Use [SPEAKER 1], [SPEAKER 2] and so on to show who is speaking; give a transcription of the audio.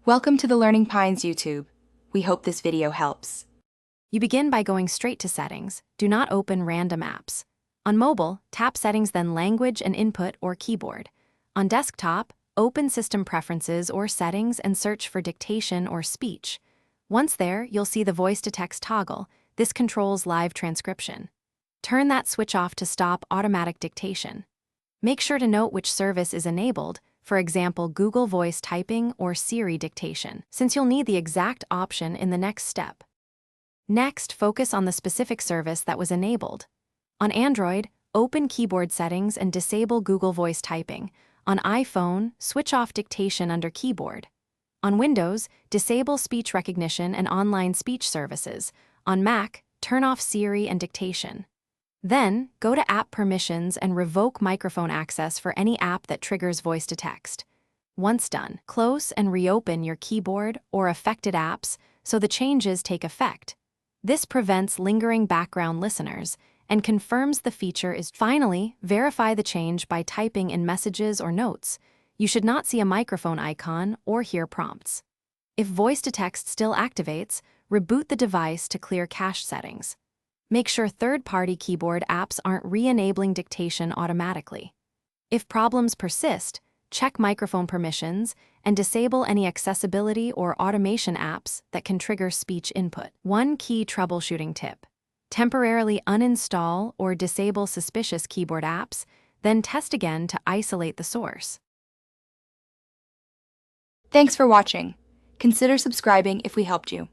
[SPEAKER 1] Welcome to the Learning Pines YouTube. We hope this video helps.
[SPEAKER 2] You begin by going straight to Settings. Do not open random apps. On mobile, tap Settings, then Language and Input or Keyboard. On desktop, open System Preferences or Settings and search for Dictation or Speech. Once there, you'll see the voice-to-text toggle. This controls live transcription. Turn that switch off to stop automatic dictation. Make sure to note which service is enabled, for example, Google Voice Typing or Siri Dictation, since you'll need the exact option in the next step. Next, focus on the specific service that was enabled. On Android, open Keyboard Settings and disable Google Voice Typing. On iPhone, switch off dictation under Keyboard. On Windows, disable speech recognition and online speech services. On Mac, turn off Siri and dictation. Then, go to App Permissions and revoke microphone access for any app that triggers voice-to-text. Once done, close and reopen your keyboard or affected apps so the changes take effect. This prevents lingering background listeners and confirms the feature is. Finally, verify the change by typing in messages or notes. You should not see a microphone icon or hear prompts. If voice-to-text still activates, reboot the device to clear cache settings. Make sure third-party keyboard apps aren't re-enabling dictation automatically. If problems persist, check microphone permissions and disable any accessibility or automation apps that can trigger speech input. One key troubleshooting tip: temporarily uninstall or disable suspicious keyboard apps, then test again to isolate the source.
[SPEAKER 1] Thanks for watching. Consider subscribing if we helped you.